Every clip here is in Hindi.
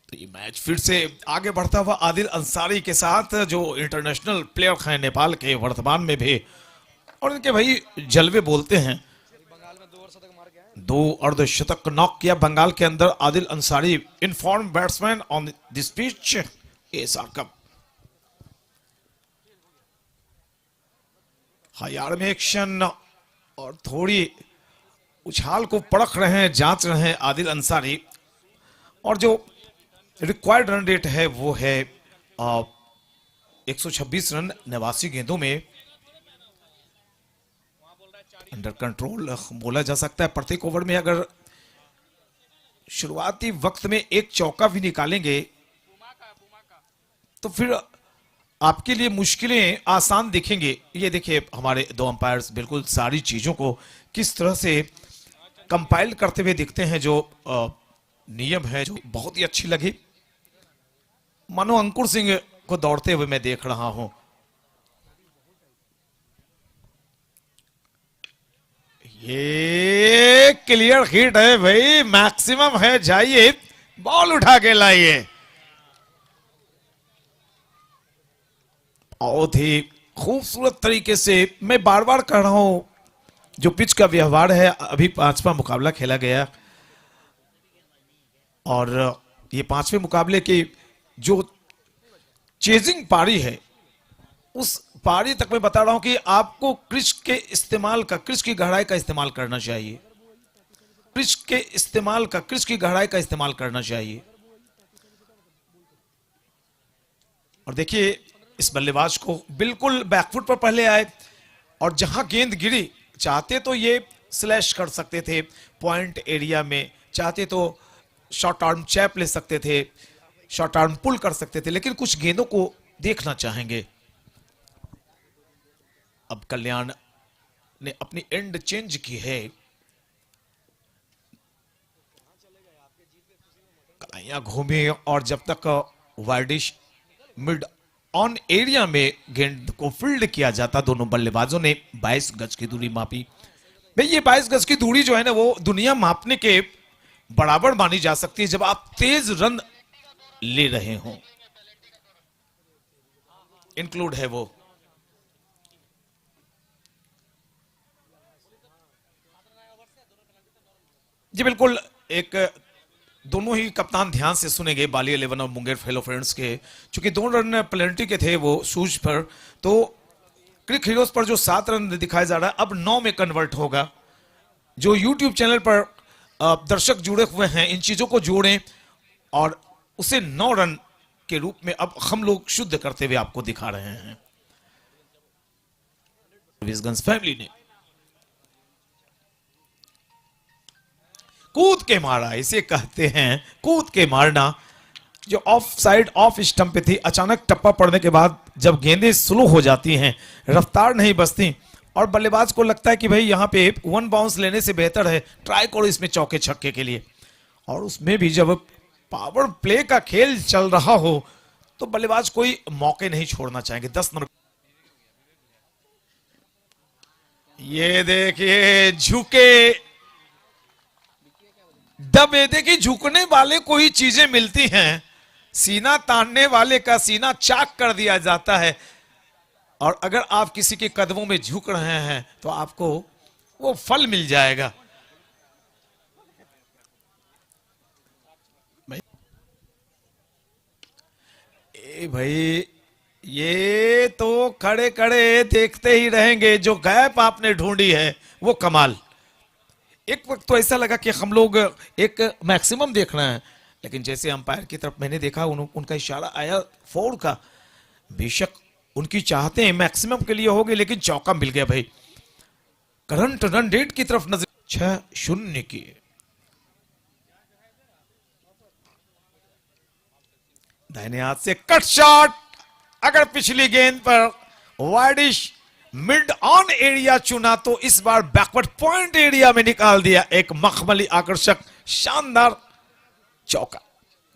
तो ये मैच फिर से आगे बढ़ता हुआ आदिल अंसारी के साथ, जो इंटरनेशनल प्लेयर हैं नेपाल के वर्तमान में भी, और इनके भाई जलवे बोलते हैं। दो अर्धशतक नॉक किया बंगाल के अंदर Adil Ansari, in form batsman on this pitch ASR cup. Higher में एक्शन और थोड़ी उछाल को परख रहे हैं, जांच रहे हैं आदिल अंसारी, और जो रिक्वायर्ड रन रेट है वो है 126 रन 89 गेंदों में। अंडर कंट्रोल बोला जा सकता है। प्रत्येक ओवर में अगर शुरुआती वक्त में एक चौका भी निकालेंगे तो फिर आपके लिए मुश्किलें आसान दिखेंगे। ये देखिए हमारे दो अंपायर्स बिल्कुल सारी चीजों को किस तरह से कंपाइल करते हुए दिखते हैं। जो नियम है जो बहुत ही अच्छी लगी। मानो अंकुर सिंह को दौड़ते हुए मैं देख रहा हूं। ये क्लियर हिट है भाई, मैक्सिमम है, जाइए बॉल उठा के लाइए। बहुत ही खूबसूरत तरीके से, मैं बार बार कह रहा हूं, जो पिच का व्यवहार है। अभी पांचवा मुकाबला खेला गया और ये पांचवें मुकाबले की जो चेजिंग पारी है, उस पारी तक मैं बता रहा हूं कि आपको क्रिच के इस्तेमाल का, क्रिच की गहराई का इस्तेमाल करना चाहिए। क्रिच के इस्तेमाल का, क्रिच की गहराई का इस्तेमाल करना चाहिए। और देखिए इस बल्लेबाज को बिल्कुल बैकफुट पर पहले आए और जहां गेंद गिरी, चाहते तो ये स्लैश कर सकते थे पॉइंट एरिया में, चाहते तो शॉर्ट आर्म चैप ले सकते थे, शॉर्ट आर्म पुल कर सकते थे, लेकिन कुछ गेंदों को देखना चाहेंगे। अब कल्याण ने अपनी एंड चेंज की है। कलाइयां घूमी और जब तक वाइडिश मिड ऑन एरिया में गेंद को फील्ड किया जाता, दोनों बल्लेबाजों ने 22 गज की दूरी मापी। भाई ये 22 गज की दूरी जो है ना, वो दुनिया मापने के बराबर मानी जा सकती है जब आप तेज रन ले रहे हो, इंक्लूड है वो। जी बिल्कुल, एक दोनों ही कप्तान ध्यान से सुनेंगे, बाली 11 और मुंगेर फेलो फ्रेंड्स के, चूंकि 2 रन पेनल्टी के थे वो शूज पर, तो क्रिक हीरोज पर जो 7 रन दिखाया जा रहा है अब 9 में कन्वर्ट होगा। जो यूट्यूब चैनल पर दर्शक जुड़े हुए हैं, इन चीजों को जोड़ें और उसे 9 रन के रूप में अब हम लोग शुद्ध करते हुए आपको दिखा रहे हैं। विजगंस फैमिली ने कूद के मारा, इसे कहते हैं कूद के मारना। जो ऑफ साइड ऑफ स्टंप पे थी, अचानक टप्पा पड़ने के बाद जब गेंदें स्लो हो जाती हैं, रफ्तार नहीं बचती और बल्लेबाज को लगता है कि भाई यहां पे 1 बाउंस लेने से बेहतर है ट्राई करो इसमें चौके छक्के के लिए, और उसमें भी जब पावर प्ले का खेल चल रहा हो तो बल्लेबाज कोई मौके नहीं छोड़ना चाहेंगे। 10 नंबर ये देखिए झुके दबे, देखिए झुकने वाले को ही चीजें मिलती हैं, सीना तानने वाले का सीना चाक कर दिया जाता है। और अगर आप किसी के कदमों में झुक रहे हैं तो आपको वो फल मिल जाएगा। भाई ये तो खड़े खड़े देखते ही रहेंगे, जो गैप आपने ढूंढी है वो कमाल। एक वक्त तो ऐसा लगा कि हम लोग एक मैक्सिमम देख रहे हैं, लेकिन जैसे अंपायर की तरफ मैंने देखा उनका इशारा आया 4 का, बेशक उनकी चाहते हैं मैक्सिमम के लिए होगी, लेकिन चौका मिल गया भाई। करंट रन रेट की तरफ नजर 6-0 की। दाहिने हाथ से कट शॉट, अगर पिछली गेंद पर वाइडिश मिड ऑन एरिया चुना तो इस बार बैकवर्ड पॉइंट एरिया में निकाल दिया। एक मखमली आकर्षक शानदार चौका।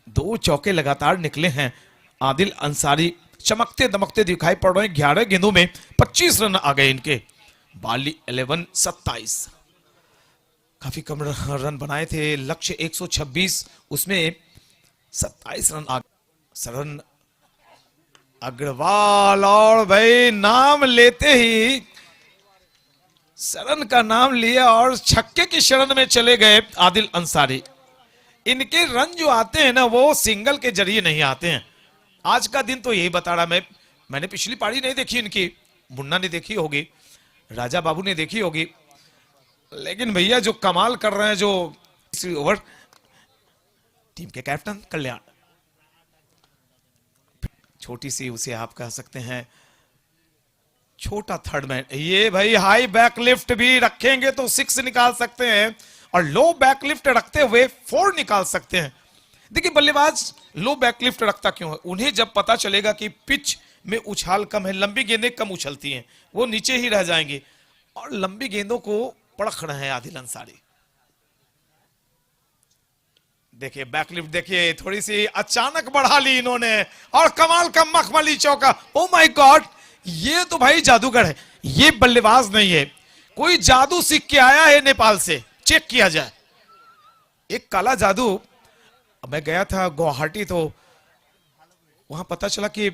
2 चौके लगातार निकले हैं। आदिल अंसारी चमकते दमकते दिखाई पड़ रहे हैं। 11 गेंदों में 25 रन आ गए इनके। बाली 11-27, काफी कम रन बनाए थे, लक्ष्य 126, उसमें 27 रन शरण अग्रवाल, और भाई नाम लेते ही शरण का नाम लिया और छक्के की शरण में चले गए आदिल अंसारी। इनके रन जो आते हैं ना वो सिंगल के जरिए नहीं आते हैं। आज का दिन तो यही बता रहा। मैंने पिछली पारी नहीं देखी इनकी, मुन्ना ने देखी होगी, राजा बाबू ने देखी होगी, लेकिन भैया जो कमाल कर रहे हैं, जो ओवर टीम के कैप्टन कल्याण, छोटी सी उसे आप कह सकते हैं छोटा थर्ड मैन, ये भाई हाई बैकलिफ्ट भी रखेंगे तो 6 निकाल सकते हैं और लो बैकलिफ्ट रखते हुए 4 निकाल सकते हैं। देखिए बल्लेबाज लो बैकलिफ्ट रखता क्यों है? उन्हें जब पता चलेगा कि पिच में उछाल कम है, लंबी गेंदें कम उछलती हैं, वो नीचे ही रह जाएंगे, और लंबी गेंदों को पड़ख रहे हैं आदिल अंसारी। देखिए बैकलिफ्ट, देखिए थोड़ी सी अचानक बढ़ा ली इन्होंने, और कमाल का मखमली चौका। ओ माय गॉड, ये तो भाई जादूगर है, ये बल्लेबाज नहीं है, कोई जादू सीख के आया है नेपाल से, चेक किया जाए। एक काला जादू, मैं गया था गुवाहाटी तो वहां पता चला कि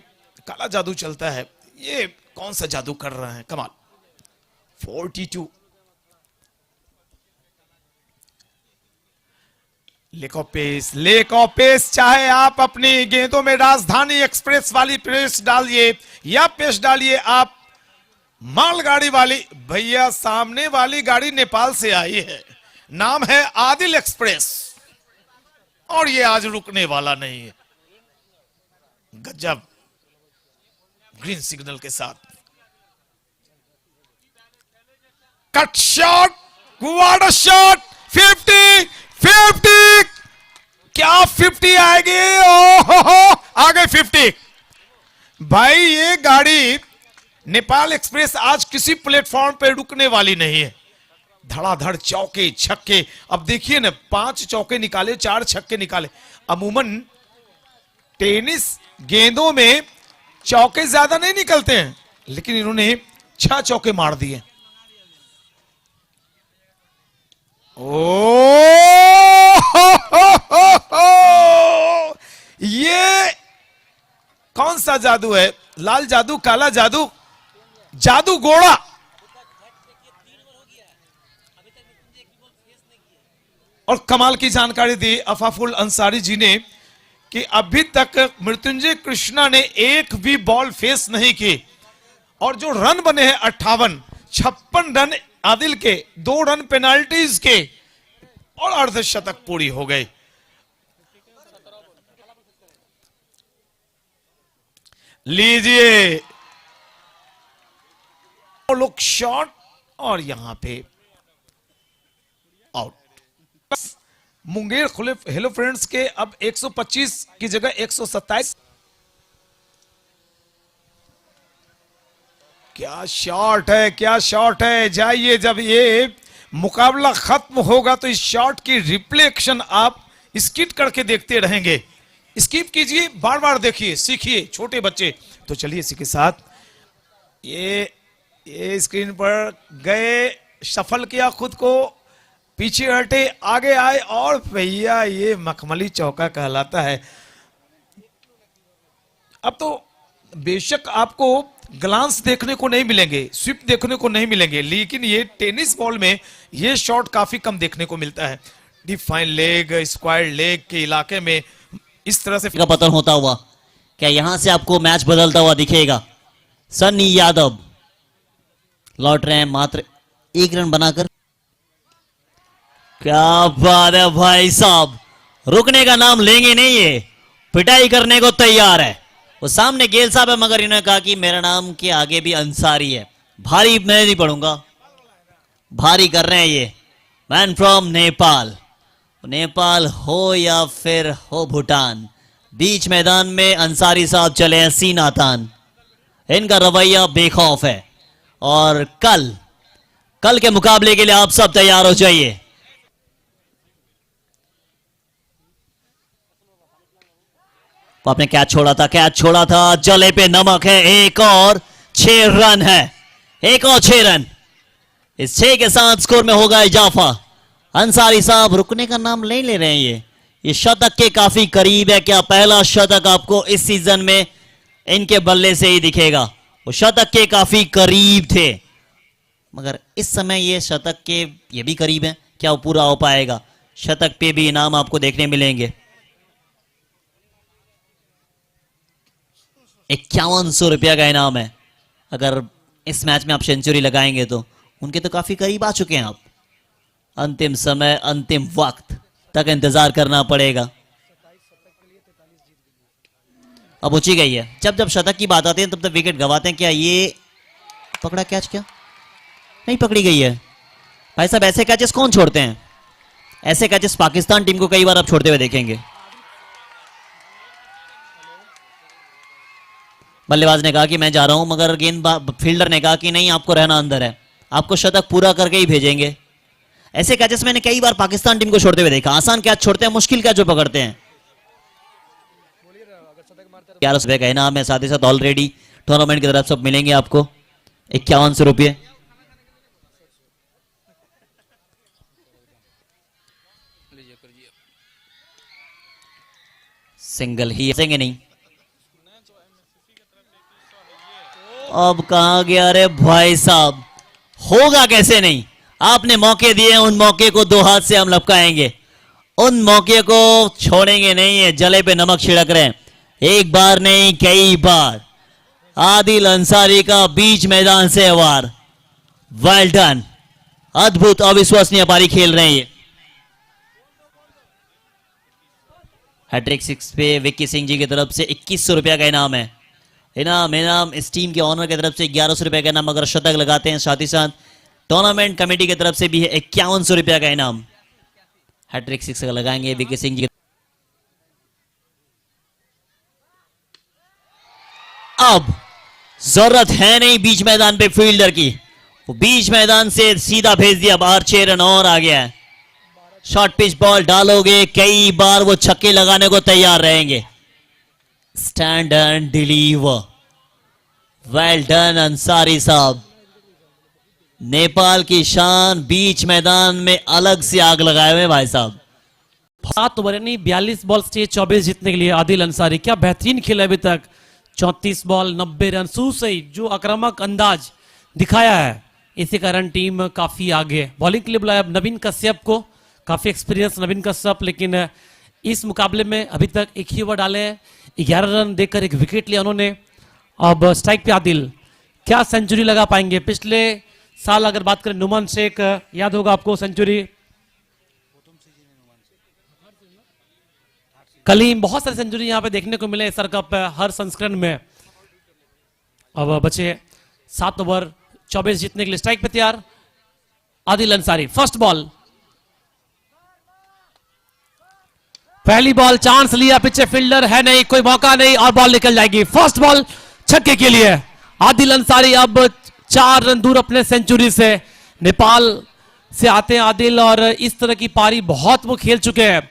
काला जादू चलता है। ये कौन सा जादू कर रहे हैं, कमाल। 42 लेक ऑफ पेस, चाहे आप अपनी गेंदों में राजधानी एक्सप्रेस वाली पेस डालिए या पेस डालिए आप मालगाड़ी वाली। भैया सामने वाली गाड़ी नेपाल से आई है, नाम है आदिल एक्सप्रेस, और ये आज रुकने वाला नहीं है। गजब, ग्रीन सिग्नल के साथ कट शॉट, वाटर शॉट, 50 क्या 50 आएगी? ओहो, आ गए 50। भाई ये गाड़ी नेपाल एक्सप्रेस आज किसी प्लेटफॉर्म पे रुकने वाली नहीं है। धड़ाधड़ चौके छक्के, अब देखिए ना, 5 चौके निकाले, 4 छक्के निकाले। अमूमन टेनिस गेंदों में चौके ज्यादा नहीं निकलते हैं, लेकिन इन्होंने 6 चौके मार दिए। ओ ये कौन सा जादू है? लाल जादू, काला जादू, जादू गोड़ा। और कमाल की जानकारी दी अफाफुल अंसारी जी ने कि अभी तक मृत्युंजय कृष्णा ने एक भी बॉल फेस नहीं की, और जो रन बने हैं 58, 56 रन आदिल के, 2 रन पेनाल्टीज के, और अर्धशतक पूरी हो गई। लीजिए लुक शॉट, और यहां पे आउट। मुंगेर खुले हेलो फ्रेंड्स के अब 125 की जगह 127। क्या शॉट है, क्या शॉट है। जाइए, जब ये मुकाबला खत्म होगा तो इस शॉट की रिप्लेक्शन आप स्किप करके देखते रहेंगे। स्किप कीजिए, बार बार देखिए, सीखिए, छोटे बच्चे। तो चलिए इसी के साथ ये स्क्रीन पर गए, सफल किया खुद को, पीछे हटे, आगे आए, और भैया ये मखमली चौका कहलाता है। अब तो बेशक आपको ग्लांस देखने को नहीं मिलेंगे, स्विप देखने को नहीं मिलेंगे, लेकिन ये टेनिस बॉल में ये शॉट काफी कम देखने को मिलता है। डिफाइन लेग, स्क्वायर लेग के इलाके में इस तरह से का पतन होता हुआ, क्या यहां से आपको मैच बदलता हुआ दिखेगा? सन्नी यादव लौट रहे हैं मात्र 1 रन बनाकर। क्या बात है भाई साहब, रुकने का नाम लेंगे नहीं, ये पिटाई करने को तैयार है। वो सामने गेल साहब है, मगर इन्होंने कहा कि मेरा नाम के आगे भी अंसारी है। भारी मैं नहीं पढ़ूंगा, भारी कर रहे हैं ये मैन फ्रॉम नेपाल। नेपाल हो या फिर हो भूटान, बीच मैदान में अंसारी साहब चले हैं सीना तान। इनका रवैया बेखौफ है, और कल के मुकाबले के लिए आप सब तैयार हो जाइए। आपने कैच छोड़ा था, जले पे नमक है। एक और 6 रन है, एक और 6 रन। इस 6 के साथ स्कोर में होगा इजाफा। अंसारी साहब रुकने का नाम नहीं ले रहे हैं। ये शतक के काफी करीब है। क्या पहला शतक आपको इस सीजन में इनके बल्ले से ही दिखेगा? वो शतक के काफी करीब थे, मगर इस समय ये शतक के ये भी करीब है। क्या वो पूरा हो पाएगा? शतक पे भी इनाम आपको देखने मिलेंगे। 5100 रुपया का इनाम है। अगर इस मैच में आप सेंचुरी लगाएंगे तो उनके तो काफी करीब आ चुके हैं आप। अंतिम समय, अंतिम वक्त तक इंतजार करना पड़ेगा। अब ऊंची गई है। जब जब शतक की बात आती है तब तब विकेट गवाते हैं। क्या ये पकड़ा कैच? क्या नहीं पकड़ी गई है भाई साहब? ऐसे कैचेस कौन छोड़ते हैं? ऐसे कैचेस पाकिस्तान टीम को कई बार आप छोड़ते हुए देखेंगे। बल्लेबाज ने कहा कि मैं जा रहा हूं, मगर गेंद फील्डर ने कहा कि नहीं, आपको रहना अंदर है, आपको शतक पूरा करके ही भेजेंगे। ऐसे कैचेस मैंने कई बार पाकिस्तान टीम को छोड़ते हुए देखा। आसान कैच छोड़ते हैं, मुश्किल कैच जो पकड़ते हैं। 1100 रुपए का इनाम है। साथ ही साथ ऑलरेडी टूर्नामेंट की तरफ सब मिलेंगे आपको 5100 रुपये। सिंगल ही ऐसेंगे नहीं। अब कहां गया रे भाई साहब? होगा कैसे नहीं? आपने मौके दिए, उन मौके को 2 हाथ से हम लपकाएंगे। उन मौके को छोड़ेंगे नहीं। है जले पे नमक छिड़क रहे हैं। एक बार नहीं, कई बार। आदिल अंसारी का बीच मैदान से वार। Well done. अद्भुत, अविश्वसनीय पारी खेल रहे हैं ये। हैट्रिक 6 पे विक्की सिंह जी की तरफ से 2100 रुपया का इनाम है। इनाम इस टीम के ऑनर की तरफ से 1100 रुपया का इनाम अगर शतक लगाते हैं। साथ ही साथ टूर्नामेंट कमेटी की तरफ से भी है 5100 रुपया का इनाम। हैट्रिक 6 लगाएंगे विक्की सिंह जी। अब जरूरत है नहीं बीच मैदान पे फील्डर की। वो बीच मैदान से सीधा भेज दिया बाहर। 6 रन और आ गया है। शॉर्ट पिच बॉल डालोगे, कई बार वो छक्के लगाने को तैयार रहेंगे। Stand and deliver. Well done Ansari साहब। नेपाल की शान बीच मैदान में अलग से आग लगाए हुए भाई साहब। 7 ओवर यानी 42 बॉल से 24 जीतने के लिए आदिल अंसारी क्या बेहतरीन खेला अभी तक। 34 बॉल 90 रन। शुरू से ही जो आक्रामक अंदाज दिखाया है, इसी कारण टीम काफी आगे है। बॉलिंग के लिए बुलाया नवीन कश्यप को। काफी एक्सपीरियंस नवीन कश्यप, लेकिन इस मुकाबले में अभी तक एक ही ओवर डाले हैं। 11 रन देकर एक विकेट लिया उन्होंने। अब स्ट्राइक पे आदिल, क्या सेंचुरी लगा पाएंगे? पिछले साल अगर बात करें नुमान शेख, याद होगा आपको सेंचुरी। कलीम, बहुत सारे सेंचुरी यहां पे देखने को मिले एसआर कप हर संस्करण में। अब बचे 7 ओवर 24 जीतने के लिए। स्ट्राइक पे तैयार आदिल अंसारी। फर्स्ट बॉल, पहली बॉल, चांस लिया, पीछे फील्डर है नहीं, कोई मौका नहीं और बॉल निकल जाएगी। फर्स्ट बॉल छक्के के लिए आदिल अंसारी। अब 4 रन दूर अपने सेंचुरी से। नेपाल से आते हैं आदिल और इस तरह की पारी बहुत वो खेल चुके हैं।